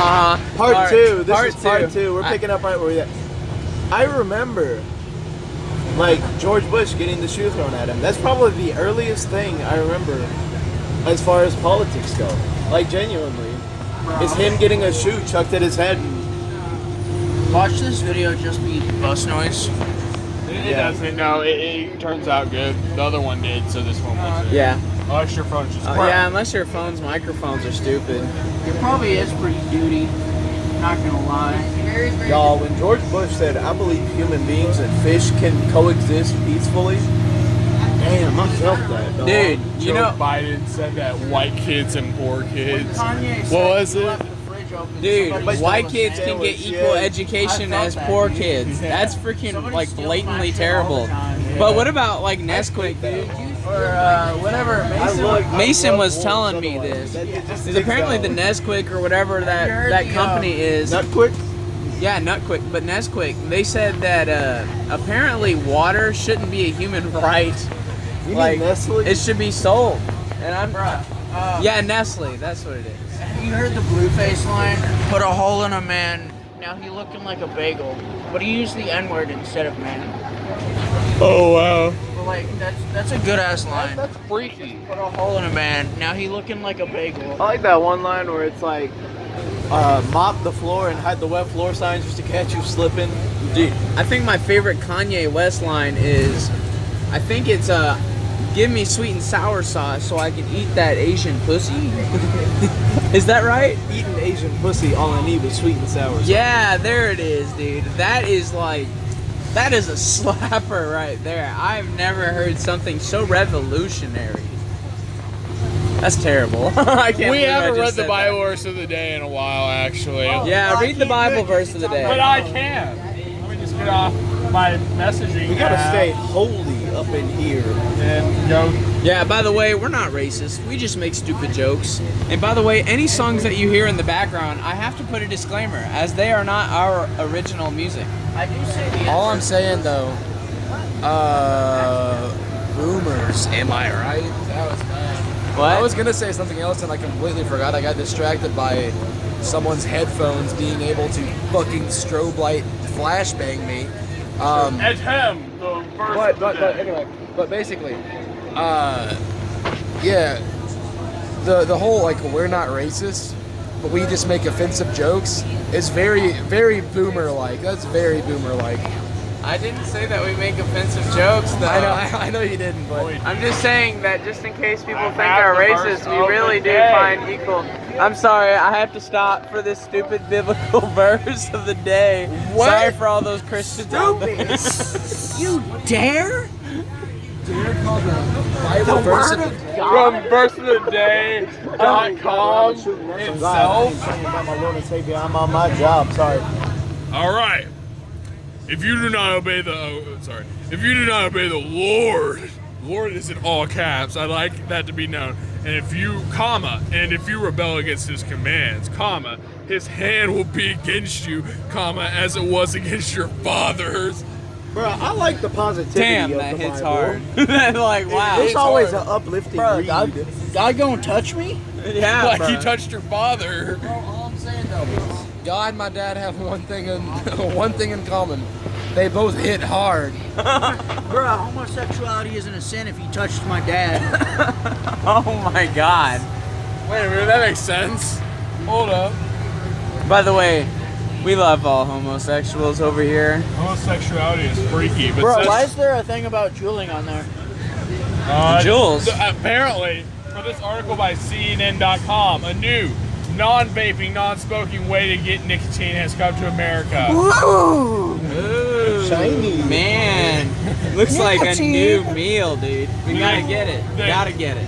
Part two. This part is part two. We're picking up right where we at. I remember, like, George Bush getting the shoe thrown at him. That's probably the earliest thing I remember as far as politics go. Like, genuinely. Is him getting a shoe chucked at his head. Watch this video just be bus noise. It doesn't. No, it turns out good. The other one did, so this one was. Yeah. Unless your phone's just Yeah, unless your phone's microphones are stupid. It probably is pretty duty. Not gonna lie. Y'all, when George Bush said, I believe human beings and fish can coexist peacefully, damn, I felt that, dog. Dude, you Joe know, Biden said that white kids and poor kids. Kanye What said was he it? left the fridge open, dude, somebody white stole a kids can sandwich. get equal yeah. education I felt as that, poor dude. kids. Yeah. That's freaking Somebody like steals blatantly my shit terrible. all the time. But what about like Nesquik, dude? Or whatever. Mason was telling me this. Is apparently the Nesquik or whatever that company is. Nutquick? Yeah, Nutquick, but Nesquik. They said that apparently water shouldn't be a human right. You Like mean Nestle? it should be sold. And I'm Bruh, yeah, Nestle. That's what it is. you heard the Blueface line? Put a hole in a man. Now he looking like a bagel, but he used the N-word instead of man. Oh wow. But like that's a good ass line. That's freaky. Put a hole in a man. Now he looking like a bagel. I like that one line where it's like, mop the floor and hide the wet floor signs just to catch you slipping. Dude, I think my favorite Kanye West line is, I think it's give me sweet and sour sauce so I can eat that Asian pussy. Is that right? Eating Asian pussy, all I need was sweet and sour. Yeah, there it is, dude. That is a slapper right there. I've never heard something so revolutionary. That's terrible. I can't We believe I haven't just read the said Bible that. verse of the day in a while, actually. Yeah, read the Bible verse of the day. But I can. Let me just get off my messaging. We gotta app stay holy up in here. and go. Yeah, by the way, we're not racist. We just make stupid jokes. And by the way, any songs that you hear in the background, I have to put a disclaimer, as they are not our original music. I do say the All I'm saying though, boomers, am I right? That was bad. What? I was gonna say something else and I completely forgot. I got distracted by someone's headphones being able to fucking strobe light flashbang me. At him, the verse But anyway, but basically, yeah, the whole like we're not racist, but we just make offensive jokes is very, very boomer like. That's very boomer like. I didn't say that we make offensive jokes, though. I know you didn't, but I'm just saying that just in case people I think have we're the racist, verse we of really the do day. find equal. I'm sorry, I have to stop for this stupid biblical verse of the day. What? Sorry for all those Christians out there. You dare? Bible verse of From verseoftheday.com itself. About my Lord and Savior, I'm on my job. Sorry. All right. If you do not obey if you do not obey the Lord, Lord is in all caps. I like that to be known. And if you rebel against his commands, his hand will be against you, as it was against your fathers. Bro, I like the positivity Damn, of that the hits Bible. hard. Like, wow. It's always an uplifting Bro, read. God gonna touch me? Yeah, Like he bro. touched your father. All I'm saying though is God and my dad have one thing in common. They both hit hard. Bro, homosexuality isn't a sin if you touched my dad. Oh my God. Wait a minute, that makes sense. Hold up. By the way, we love all homosexuals over here. Homosexuality is freaky, but Bro, why is there a thing about drooling on there? Jules. Apparently, for this article by CNN.com, a new non-vaping, non-smoking way to get nicotine has come to America. Ooh, Shiny. man. Looks like a Nicotine. new meal, dude. We gotta get it. They- Gotta get it.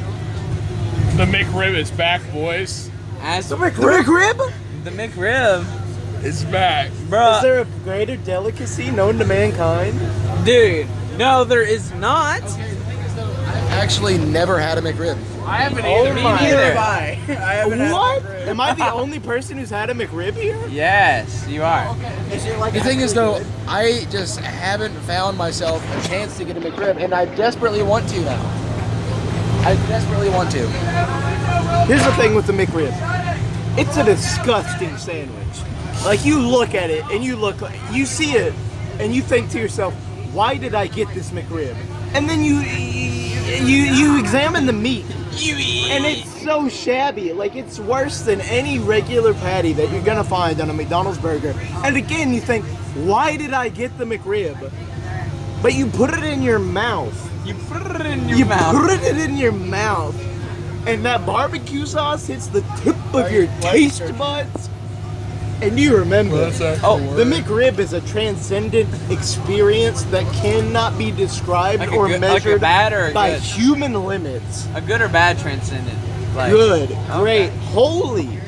The McRib is back, boys. As The McRib? the McRib, It's back. Is bruh. there a greater delicacy known to mankind? Dude, no, there is not. I've actually never had a McRib. I haven't Oh either. my. Neither. I haven't had What? a McRib. Am I the only person who's had a McRib here? Yes, you are. Is it like The thing is though, actually I just haven't found myself a chance to get a McRib, and I desperately want to now. I desperately want to. Here's the thing with the McRib. It's a disgusting sandwich. Like you look at it and you see it and you think to yourself, why did I get this McRib? And then you examine the meat. And it's so shabby. Like it's worse than any regular patty that you're gonna find on a McDonald's burger. And again, you think, why did I get the McRib? But you put it in your mouth. You put it in your mouth. You put it in your mouth. And that barbecue sauce hits the tip of your taste buds. And you remember, the McRib is a transcendent experience that cannot be described Like a or good- like a measured bad or a by good? human limits. A good or bad transcendent? Like, Good, great, Okay. holy.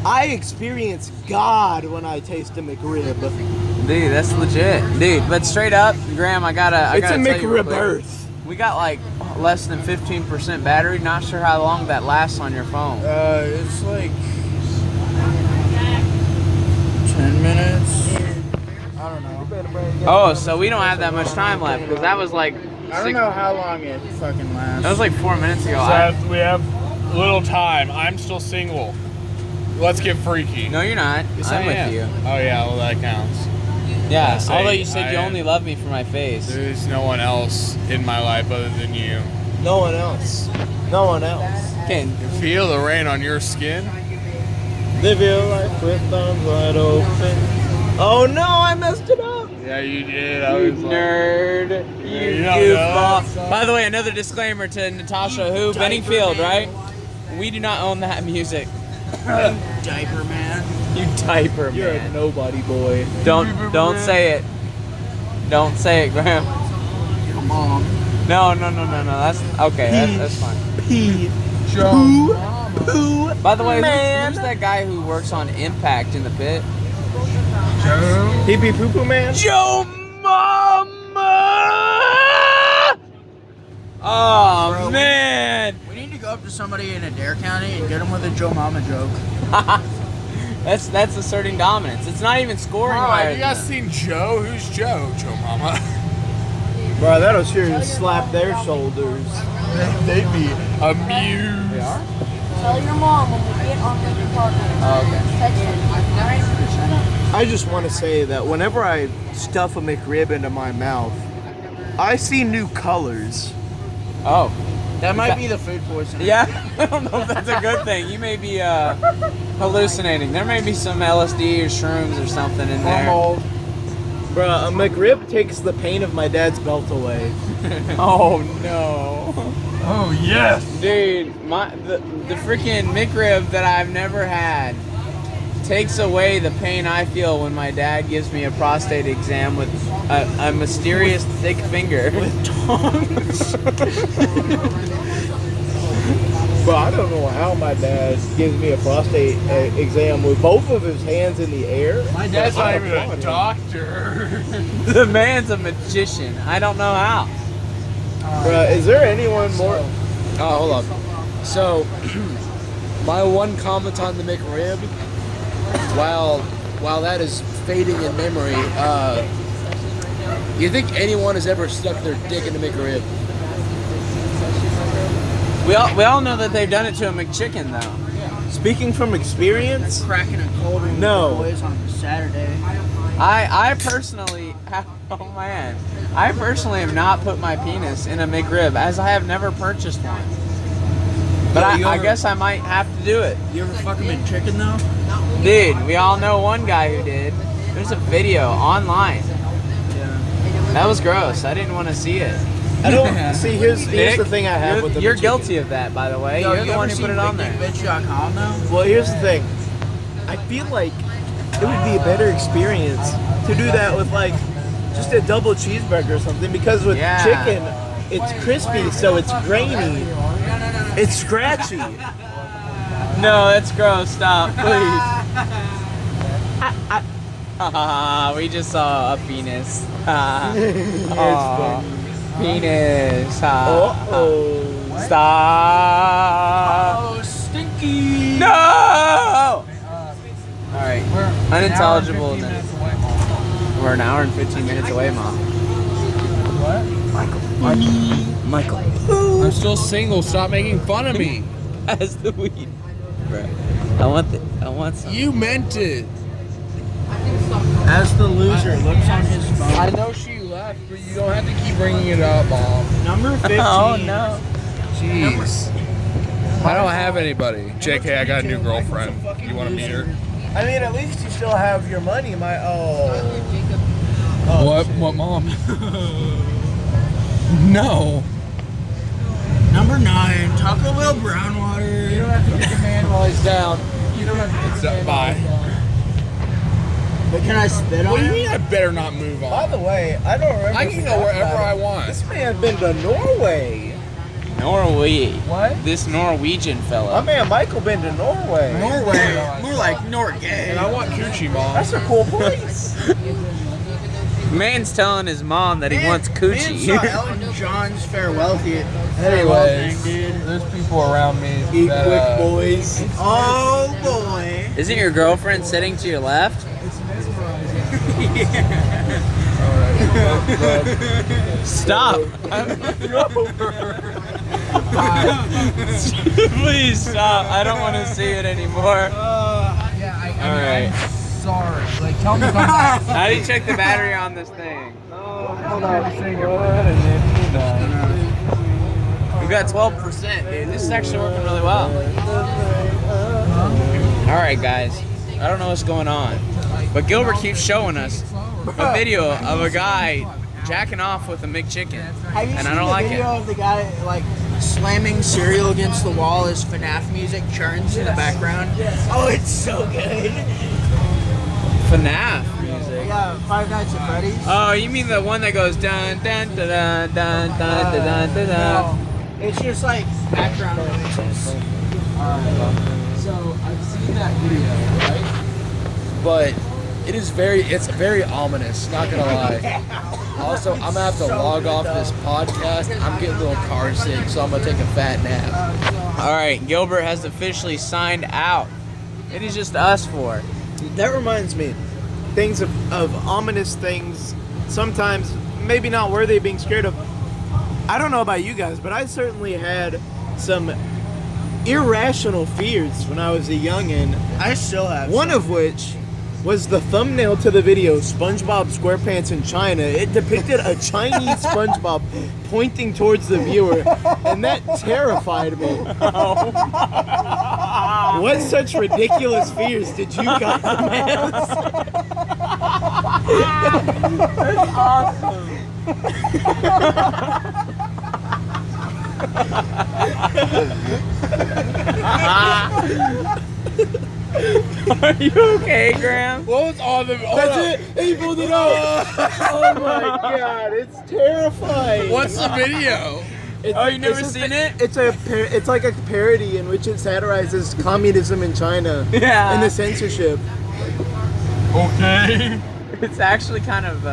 I experience God when I taste a McRib. Dude, that's legit. Dude, but straight up, Graham, I gotta It's a tell you real McRib quick. earth. We got like less than 15% battery. Not sure how long that lasts on your phone. It's like 10 minutes. I don't know. Oh, so we don't have that much time left because that was like I don't know how long it fucking lasts. that was like 4 minutes ago. Seth, we have little time. I'm still single. Let's get freaky. No, you're not. I'm with you. Oh yeah, well that counts. Yeah. say Although you said you I- only love me for my face. There's no one else in my life other than you. No one else. No one else. Okay. Feel the rain on your skin. Live your life with arms wide open. Oh no, I messed it up. Yeah, you did. I You was like, nerd. you You don't know that goofball. song? By the way, another disclaimer to Natasha, who Benningfield, right? We do not own that music. Diaper man. You diaper You're a man. nobody boy. Don't say it. Don't say it, Graham. Come on. No. That's okay. That's fine. Pee. Poo. Poo. By the way, Man. who's that guy who works on Impact in the pit? Pee pee poo poo man. Joe Mama. Oh Bro, man. We need to go up to somebody in Adair County and get them with a Joe Mama joke. That's asserting dominance. It's not even scoring Oh, higher have you than guys that. seen Joe? Who's Joe? Joe Mama. Bro, that'll sure slap their shoulders. They'd be amused. They are? Tell your mom when we get on Lincoln Park. Oh, okay. Text her. I just want to say that whenever I stuff a McRib into my mouth, I see new colors. Oh. That might be the food poisoning. Yeah, I don't know if that's a good thing. You may be hallucinating. There may be some LSD or shrooms or something in there. Bro, a McRib takes the pain of my dad's belt away. Oh no. Oh yes. Dude, the freaking McRib that I've never had takes away the pain I feel when my dad gives me a prostate exam with a mysterious thick finger. With tongs. Bro, I don't know how my dad gives me a prostate exam with both of his hands in the air. My dad's I not even applaud a him. doctor. The man's a magician. I don't know how. Bro, is there anyone more? Oh, hold up. So, my one comment on the McRib, while that is fading in memory, you think anyone has ever stuck their dick in a McRib? We all know that they've done it to a McChicken though. Speaking from experience, Cracking a cold one No. with the boys on a Saturday. I personally oh man. I personally have not put my penis in a McRib as I have never purchased one. But You I ever- guess I might have to do it. You ever fucking been chicken though? Dude, we all know one guy who did. There's a video online. Yeah. That was gross. I didn't want to see it. I don't see. Here's Nick, the thing I have you're, with the you're McChicken. guilty of that, by the way. Yo, You're you the one ever who put seen it on there. BigDickBitch.com though? Well, here's the thing. I feel like it would be a better experience to do that with like just a double cheeseburger or something because with Yeah. chicken, it's crispy, so it's grainy. It's scratchy. No, that's gross. Stop, please. We just saw a penis. Aw, penis. Uh-oh. Stop. Oh, stinky! No! Alright. Unintelligible. We're an hour and 15 minutes away, Mom. Michael. I'm still single. Stop making fun of me. As the weed. bro. I want some. You meant it. As the loser looks on his phone. I know she left, but you don't have to keep bringing it up, Mom. Number 15. Oh no. Jeez. I don't have anybody. JK, I got a new girlfriend. You want to meet her? I mean, at least you still have your money, my. What, Mom? No. Number 9. Taco Bell brown water. You don't have to get the man while he's down. You don't have to get the man while Bye. he's down. But can I spit on What do you him? mean I better not move By on? the way, I don't remember. I can go wherever I want. This man been to Norway. Norway. What? This Norwegian My fella. man Michael been to Norway. Norway. More like Norgay. And I want coochie, Mom. That's a cool place. Man's telling his mom that he wants Man coochie. saw Elton John's farewell thing, Anyways, dude. there's people around me Eat that, quick, boys. Oh boy. Isn't your girlfriend sitting to your left? Stop. Please stop. I don't want to see it anymore. All right. sorry. Like, tell me come back. How do you check the battery on this thing? Hold on. We got 12%, dude. This is actually working really well. All right, guys. I don't know what's going on, but Gilbert keeps showing us a video of a guy jacking off with a McChicken, Have you and seen I don't the like video it. of the guy like slamming cereal against the wall as FNAF music churns in the background? Oh, it's so good. FNAF music. Yeah, Five Nights at Freddy's. Oh, you mean the one that goes dun dun dun dun dun dun dun dun dun? No, it's just like background noises. So I've seen that video, right? But it's very ominous, not gonna lie. Also, I'm gonna have to log off this podcast. I'm getting a little car sick, so I'm gonna take a fat nap. All right, Gilbert has officially signed out. It is just us four. That reminds me, things of ominous things, sometimes maybe not worthy of being scared of. I don't know about you guys, but I certainly had some irrational fears when I was a youngin'. I still have One of which was the thumbnail to the video, SpongeBob SquarePants in China. It depicted a Chinese SpongeBob pointing towards the viewer, and that terrified me. What such ridiculous fears did you guys have? Are you okay, Graham? What was all the? That's it. He pulled it off. Oh my god, it's terrifying. What's the video? It's, Oh, you never just seen it? It's like a parody in which it satirizes communism in China Yeah. and the censorship. Okay. It's actually kind of.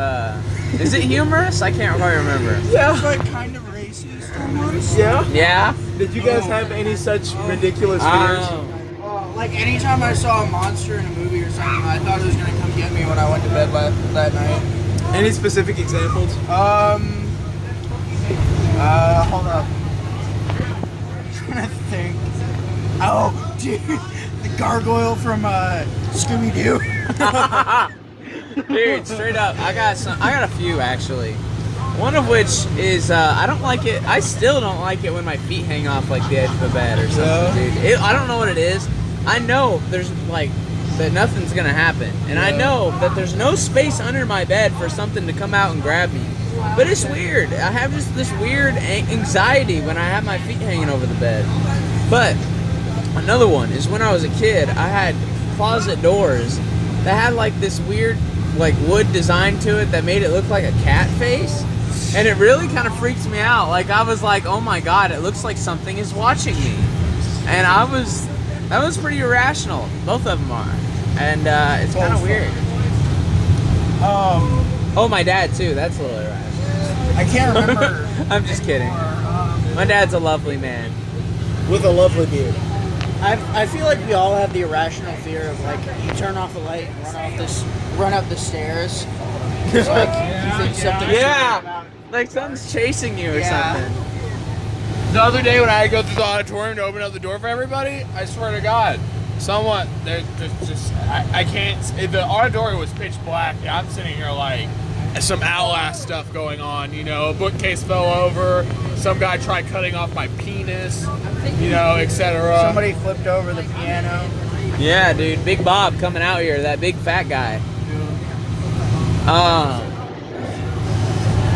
Is it humorous? I can't quite remember. Yeah. It's like kind of racist almost. Yeah. Yeah. Did you guys have any such ridiculous fears? Like anytime I saw a monster in a movie or something, I thought it was gonna come get me when I went to bed that night. Any specific examples? Hold up. I'm trying to think. Oh, dude, the gargoyle from Scooby Doo. Dude, straight up, I got a few actually. One of which is I don't like it. I still don't like it when my feet hang off like the edge of the bed or something, dude. I don't know what it is. I know there's like that nothing's gonna happen, and I know that there's no space under my bed for something to come out and grab me. But it's weird. I have just this weird anxiety when I have my feet hanging over the bed. But another one is when I was a kid, I had closet doors that had like this weird like wood design to it that made it look like a cat face. And it really kind of freaked me out. Like I was like, oh my god, it looks like something is watching me. And that was pretty irrational. Both of them are. And it's kind of weird. Oh, my dad too. That's a little irrational. I can't remember. I'm just kidding. My dad's a lovely man. With a lovely beard. I feel like we all have the irrational fear of like you turn off the light and run up the stairs. It's like you think something's gonna come out. Like something's chasing you or Yeah. something. The other day when I had to go through the auditorium to open up the door for everybody, I swear to God, someone, I can't, the auditorium was pitch black, and I'm sitting here like, some Outlast stuff going on, you know, a bookcase fell over, some guy tried cutting off my penis, you know, etc. Somebody flipped over the piano. Yeah, dude. Big Bob coming out here. That big fat guy.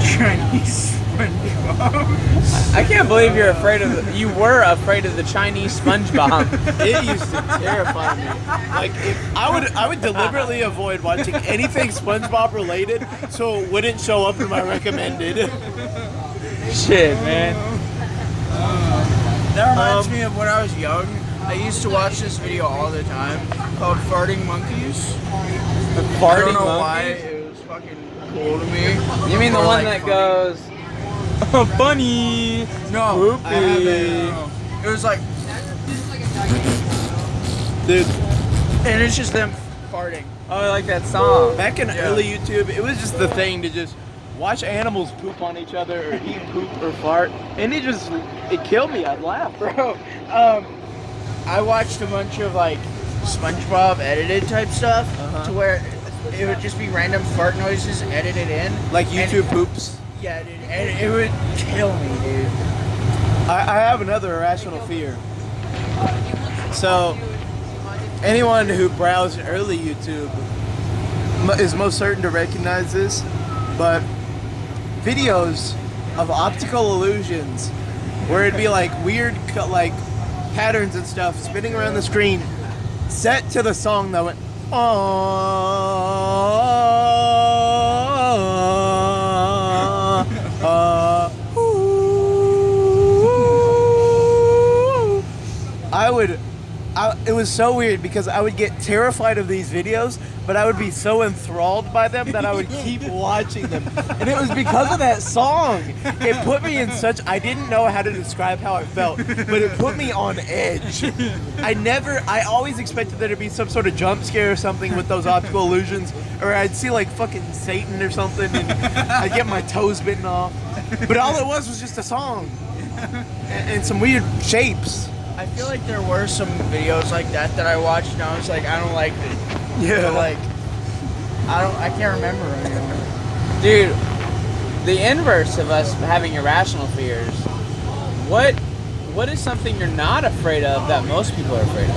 Chinese SpongeBob. I can't believe you're afraid of. You were afraid of the Chinese SpongeBob. It used to terrify me. Like if I would deliberately avoid watching anything SpongeBob related, so it wouldn't show up in my recommended. Shit, man. That reminds me of when I was young. I used to watch this video all the time called Farting Monkeys. I don't know why. It was fucking cool to me. You mean the Or, one like, that funny. goes, oh, funny? No, I haven't. Whoopee. It was like, Dude, and it's just them farting. Oh, I like that song. back in early YouTube, it was just the thing to just watch animals poop on each other or eat poop or fart, and it killed me. I'd laugh. Bro, I watched a bunch of like SpongeBob edited type stuff to where it would just be random fart noises edited in. Like And- YouTube poops. Yeah, dude, and it would kill me, dude. I have another irrational fear. So, anyone who browsed early YouTube is most certain to recognize this, but videos of optical illusions where it'd be like weird like patterns and stuff spinning around the screen set to the song that went it was so weird because I would get terrified of these videos, but I would be so enthralled by them that I would keep watching them. And it was because of that song. It put me in such, I didn't know how to describe how I felt, but it put me on edge. I always expected there to be some sort of jump scare or something with those optical illusions, or I'd see like fucking Satan or something and I'd get my toes bitten off. But all it was just a song and some weird shapes. I feel like there were some videos like that I watched and I was like, I don't like it. Yeah. But like, I can't remember anymore. Dude, the inverse of us having irrational fears. What is something you're not afraid of that most people are afraid of?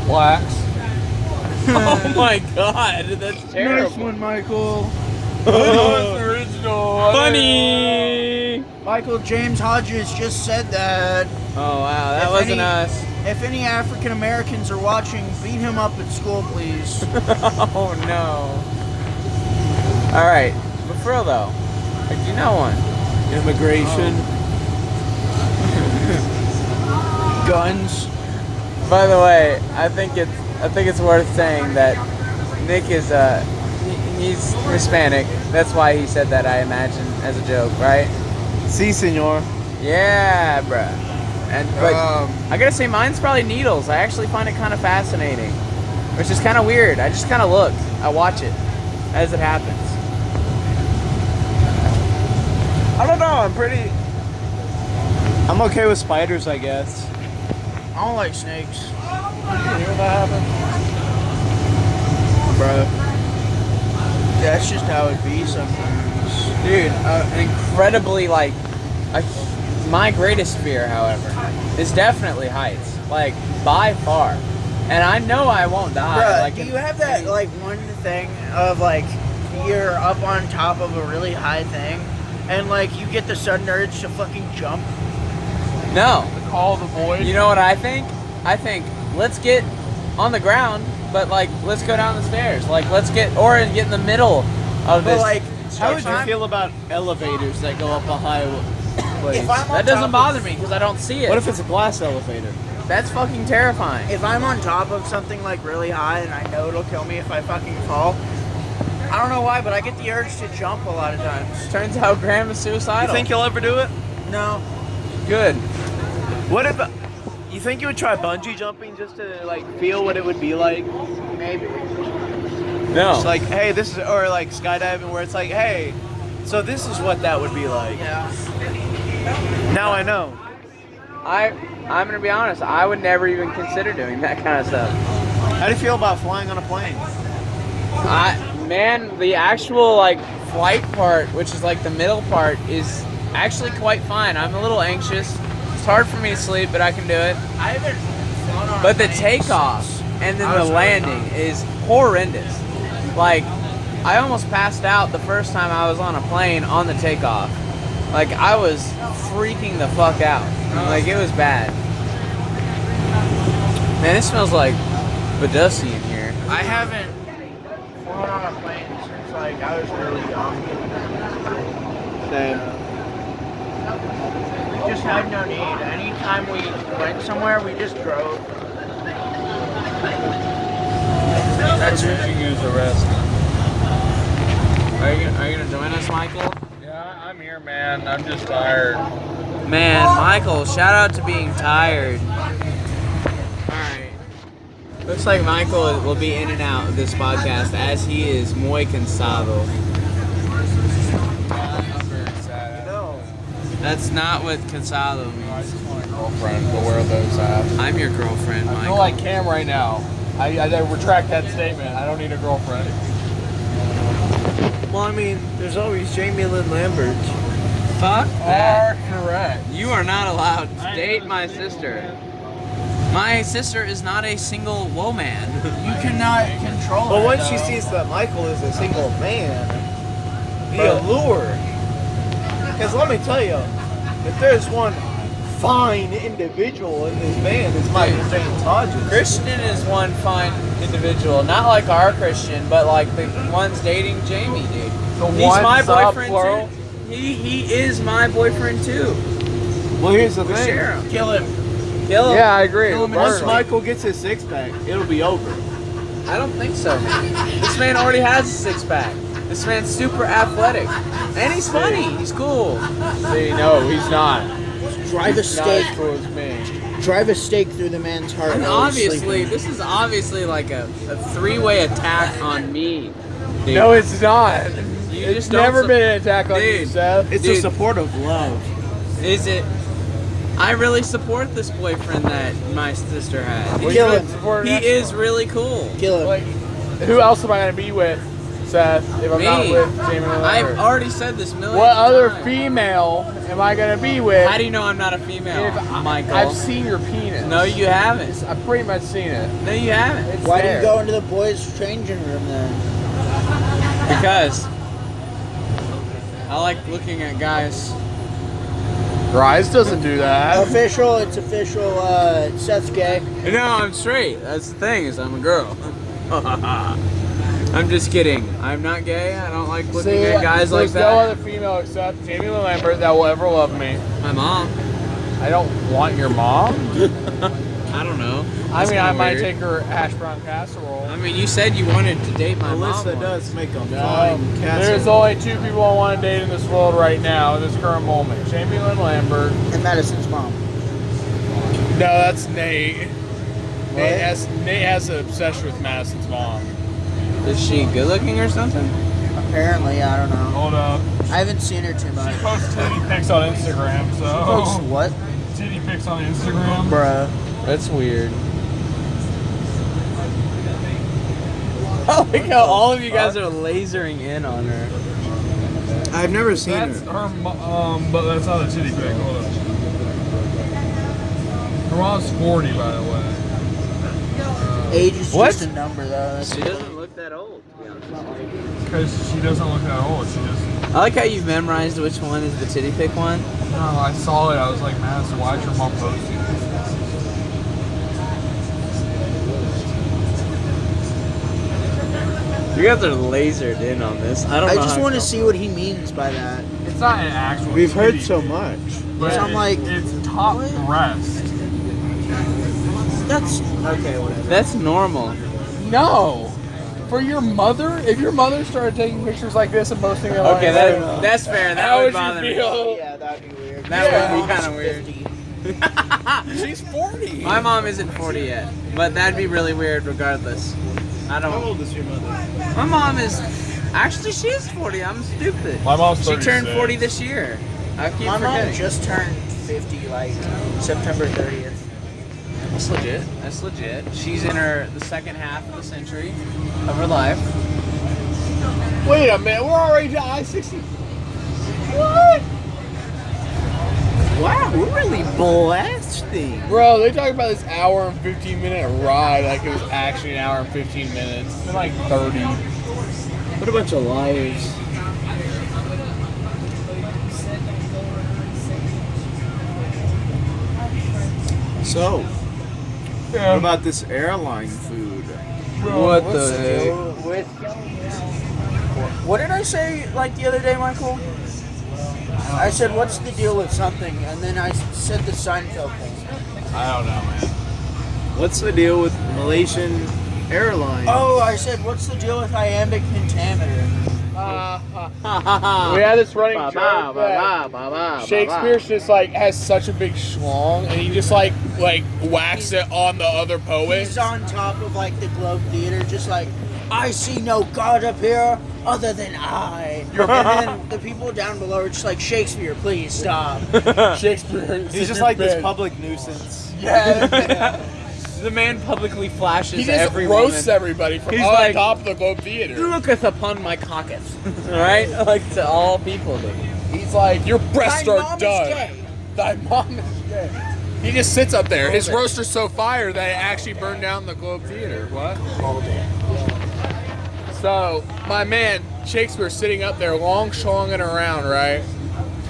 Blacks. Oh my god, that's terrible. Nice one, Michael. Original. Funny. Michael James Hodges just said that. Oh wow, that If wasn't any- us. If any African Americans are watching, beat him up at school, please. Oh no. All right, but for real though, like, do you know one? Immigration. Guns. By the way, I think it's worth saying that Nick is he's Hispanic. That's why he said that, I imagine, as a joke, right? Si, senor. Yeah, bruh. But I gotta say, mine's probably needles. I actually find it kind of fascinating, which is kind of weird. I just kind of look. I watch it as it happens. I don't know, I'm okay with spiders, I guess. I don't like snakes. You hear that happen? Bro. That's just how it be sometimes. Dude, incredibly, like, my greatest fear, however, is definitely heights. Like, by far. And I know I won't die. Bruh, Like, do you have that, like, one thing of, like, you're up on top of a really high thing, and, like, you get the sudden urge to fucking jump? No. Call the void. You know what I think? I think, let's get on the ground, but, like, let's go down the stairs. Like, get in the middle of But, this. like, How would if you I'm- feel about elevators that go up a high place? If I'm on that doesn't top bother of- me because I don't see it. What if it's a glass elevator? That's fucking terrifying. If I'm on top of something, like, really high, and I know it'll kill me if I fucking fall, I don't know why, but I get the urge to jump a lot of times. Turns out Graham is You suicidal. think you'll ever do it? No. Good. What if you think you would try bungee jumping just to like feel what it would be like? Maybe. No. It's like, hey, this is, or like skydiving where it's like, hey, So this is what that would be like. Yeah. Now I know. I'm gonna be honest. I would never even consider doing that kind of stuff. How do you feel about flying on a plane? Man, the actual like flight part, which is like the middle part, is actually quite fine. I'm a little anxious. It's hard for me to sleep, but I can do it. I haven't flown on But the a plane takeoff since and then I the was really landing young. is horrendous. Like, I almost passed out the first time I was on a plane on the takeoff. Like, I was freaking the fuck out. Like, it was bad. Man, it smells like Badussi in here. I haven't flown on a plane since like I was really young. Same. We just had no need. Anytime we went somewhere, we just drove. That's it. You use the rest. Are you gonna join us, Michael? Yeah, I'm here, man. I'm just tired. Man, Michael, shout out to being tired. Alright. Looks like Michael will be in and out of this podcast as he is muy cansado. I'm very sad. No. That's not what cansado I means. just want a girlfriend to wear those hats. I'm your girlfriend, I feel Michael. like Cam right now. I retract that statement. I don't need a girlfriend. Well, I mean, there's always Jamie Lynn Lambert. Fuck that. Correct. You are not allowed to date my sister. My sister is not a single woman. You cannot control But it, once she though. sees that Michael is a single man, the allure. Because let me tell you, if there's one fine individual in this band, it's Michael James Hodges. Christian is one fine individual. Not like our Christian, but like the ones dating Jamie, dude. He's one my sub boyfriend plural? too. He is my boyfriend too. Well, here's the We thing. share him. Kill him. Kill him. Yeah, I agree. Once Michael gets his six-pack, it'll be over. I don't think so, man. This man already has a six-pack. This man's super athletic. And he's funny. He's cool. See, no, he's not. Drive a Not stake. as cool as me. Drive a stake through the man's heart. And while he's obviously, sleeping. this is obviously like a three-way attack on me. Dude. No, it's not. You It's just don't never sup- been an attack on you, Dude. Seth. It's Dude. a support of love. Is it? I really support this boyfriend that my sister had. Kill him. He is really cool. Kill him. Like, who else am I gonna be with, Seth? If I'm not Me. with Jamie Lynn I've Lambert? already said this millions What of other times. female am I gonna be with? How do you know I'm not a female, if Michael? I've seen your penis. No, you haven't. I've pretty much seen it. No, you haven't. It's Why do there. you go into the boys' changing room then? Because I like looking at guys. Rise doesn't do that. Official, it's official. Seth's gay. No, I'm straight. That's the thing, is I'm a girl. I'm just kidding. I'm not gay. I don't like looking See, at guys like there's no that. other female except Jamie Lynn Lambert that will ever love me. My mom. I don't want your mom. I don't know. I That's mean, I kinda might weird. take her hash brown casserole. I mean, you said you wanted to date my mom. Alyssa once. does make a No, fine there's casserole. only two people I want to date in this world right now, in this current moment. Jamie Lynn Lambert. And Madison's mom. No, that's Nate. Nate has an obsession with Madison's mom. Is she good looking or something? Apparently, I don't know. Hold up. I haven't seen her too much. She posts titty pics on Instagram, Post so. what? Titty pics on Instagram. Bruh. That's weird. I like how all of you guys are lasering in on her. I've never seen That's her. her, but that's not a titty pic. Hold up. Her mom's 40, by the way. Age is What? just a number, though. That's She doesn't look that old, to be honest. Because she doesn't look that old. She just. I like how you've memorized which one is the titty pic one. No, I saw it. I was like, Madison, why is your mom posting this? You guys are lasered in on this. I don't I know. just how want to come. see what he means by that. It's not an actual. We've heard titty, so much. but So I'm like, it's top breast. That's Okay, whatever. That's normal. No. For your mother, if your mother started taking pictures like this and posting them Okay, on that's fair. That how would would bother you me. feel? yeah, that'd be weird. That would be kind of weird. 50. She's 40. My mom isn't 40 yet, but that'd be really weird regardless. I How don't. old is your mother? My mom is Actually, she is 40. I'm stupid. My mom's She turned 36. 40 this year. I keep My mom forgetting. just turned 50, like September 30th. That's legit. That's legit. She's in the second half of the century of her life. Wait a minute, we're already to I-60. Wow, we're really blasting. Bro, they talk about this hour and 15-minute ride like it was actually an hour and 15 minutes. It's been like 30. What a bunch of liars. So, what about this airline food? What What's the deal with? What did I say like the other day, Michael? I said, "What's the deal with something?" And then I said the Seinfeld thing. I don't know, man. What's the deal with Malaysian Airlines? Oh, I said, "What's the deal with iambic pentameter?" We had this running joke that Shakespeare just like has such a big schlong, and he just like whacks it on the other poets. He's on top of like the Globe Theater, just like, "I see no God up here other than I." And then the people down below are just like, "Shakespeare, please stop." Shakespeare, He's just like this public nuisance. Yeah, The man publicly flashes he just every roasts woman. everybody from He's on like, top of the Globe Theater. Looketh upon my caucus. Right? Like to all people, dude. He's like, your breasts My are mom is done. gay. Thy mom is gay. He just sits up there. His roaster's so fire that it actually burned down the Globe Theater. What? So, my man, Shakespeare's sitting up there, long schlonging around, right?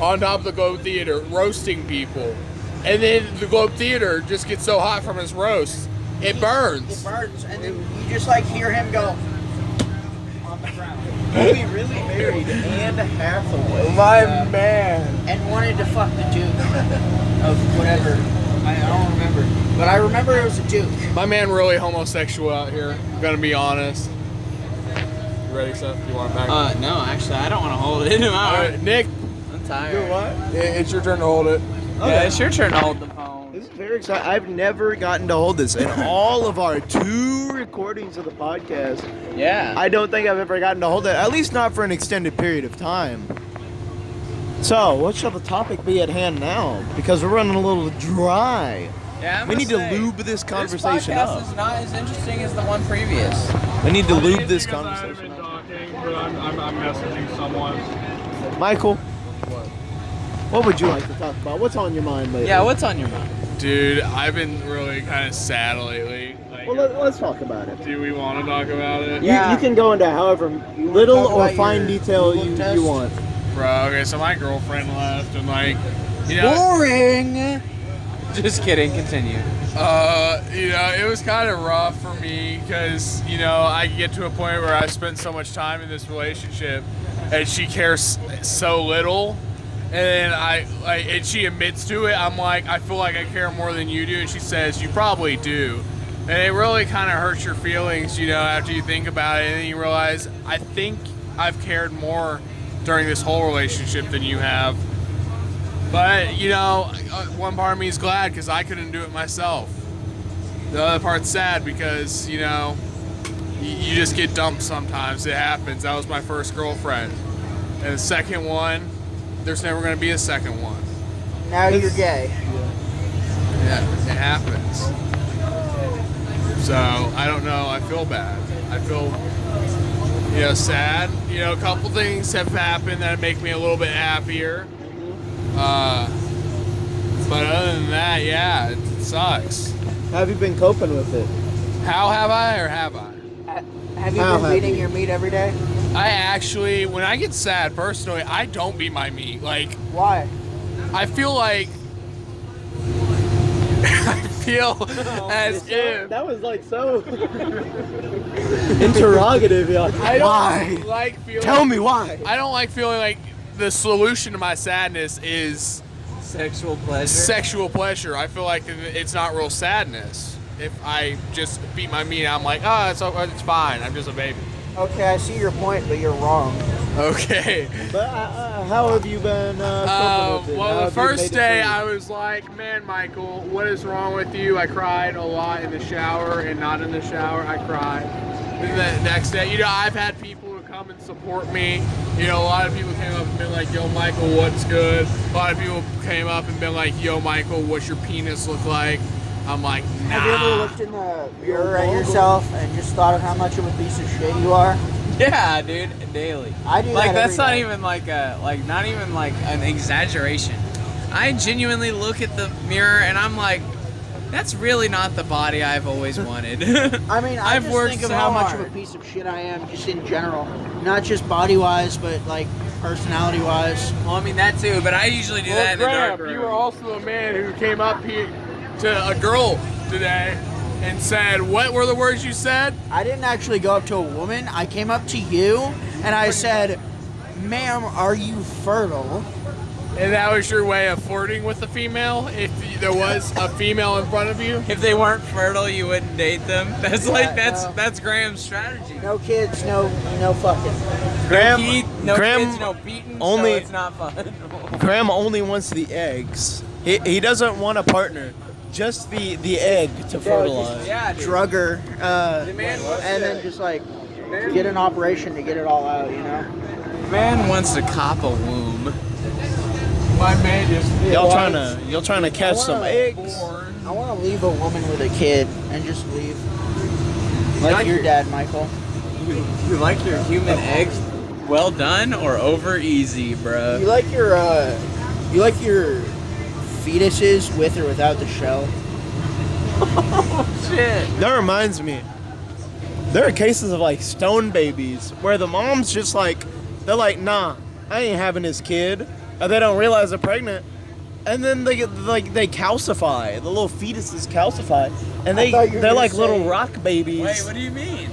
On top of the Globe Theater, roasting people. And then the Globe Theater just gets so hot from his roast, it burns. It burns, and then you just like hear him go on the ground. Really, really married Anne Hathaway. My man. And wanted to fuck the Duke of whatever. I don't remember. But I remember it was a Duke. My man really homosexual out here, gonna be honest. You ready, Seth? You want it back? No, actually, I don't want to hold it. All right, Nick, I'm tired. it's your turn to hold it. Yeah, it's your turn to hold the phone. This is very exciting. I've never gotten to hold this in all of our 2 recordings of the podcast. Yeah. I don't think I've ever gotten to hold it, at least not for an extended period of time. So, what shall the topic be at hand now? Because we're running a little dry. Yeah, I'm We gonna need to say, lube this conversation this podcast up. is not as interesting as the one previous. We need to lube this Because I haven't conversation been up. talking, but I'm messaging someone. Michael, what would you like to talk about? What's on your mind lately? Yeah, what's on your mind? Dude, I've been really kind of sad lately. Like, Well, let's talk about it. do we want to talk about it? You can go into however little talk or about fine your detail Google test? you want. Bro, okay, so my girlfriend left, and like, you know, Boring. Just kidding. Continue. you know, it was kind of rough for me because, you know, I get to a point where I spent so much time in this relationship and she cares so little. And then and she admits to it. I'm like, I feel like I care more than you do. And she says, you probably do. And it really kind of hurts your feelings, you know, after you think about it. And then you realize, I think I've cared more during this whole relationship than you have. But, you know, one part of me is glad because I couldn't do it myself. The other part's sad because, you know, you just get dumped sometimes. It happens. That was my first girlfriend. And the second one, there's never going to be a second one. Now you're gay. Yeah, it happens. So, I don't know. I feel bad. I feel, you know, sad. You know, a couple things have happened that make me a little bit happier. But other than that, yeah, it sucks. How have you been coping with it? How have I or have I? Have you How been have beating you? your meat every day? I actually, when I get sad personally, I don't beat my meat. Like, Why? I feel like, I feel as if, That was like so interrogative. You're like, I don't why? like feeling, Tell me why. I don't like feeling like the solution to my sadness is Sexual pleasure. sexual pleasure. I feel like it's not real sadness. If I just beat my meat, I'm like, oh, it's fine. I'm just a baby. Okay, I see your point, but you're wrong. Okay. But how have you been coping with it? How Well, the have you first made it day through? I was like, man, Michael, what is wrong with you? I cried a lot in the shower and not in the shower. I cried. And the next day, you know, I've had people who come and support me. You know, a lot of people came up and been like, yo, Michael, what's good? A lot of people came up and been like, yo, Michael, what's your penis look like? I'm like, nah. Have you ever looked in the mirror at yourself and just thought of how much of a piece of shit you are? Yeah, dude, daily. I do Like that that's every not day. even like not even like an exaggeration. I genuinely look at the mirror and I'm like, that's really not the body I've always wanted. I mean, I I've just worked think of so how much hard. of a piece of shit I am, just in general. Not just body-wise, but like personality-wise. Well, I mean that too, but I usually do that in the dark Graham, room. you were also a man who came up here to a girl today and said, what were the words you said? I didn't actually go up to a woman. I came up to you and I said, "Ma'am, are you fertile?" And that was your way of flirting with the female? If there was a female in front of you? If they weren't fertile, you wouldn't date them. That's that's Graham's strategy. No kids, no fucking. Graham, No Graham kids, no beating, only- so it's not fun. Graham only wants the eggs. He doesn't want a partner. Just the egg to fertilize. Yeah, dude. Drugger, The man wants and then just like get an operation to get it all out, you know? man wants to cop a womb. My man just Y'all trying to catch some eggs? I want to leave a woman with a kid and just leave. Like your dad, Michael. You like your human eggs well done or over easy, bro? You like your fetuses with or without the shell? Shit. That reminds me. There are cases of like stone babies where the mom's just like, they're like, nah, I ain't having this kid. And they don't realize they're pregnant. And then they calcify. The little fetuses calcify. And I thought you were they're gonna like little say- rock babies. Wait, what do you mean?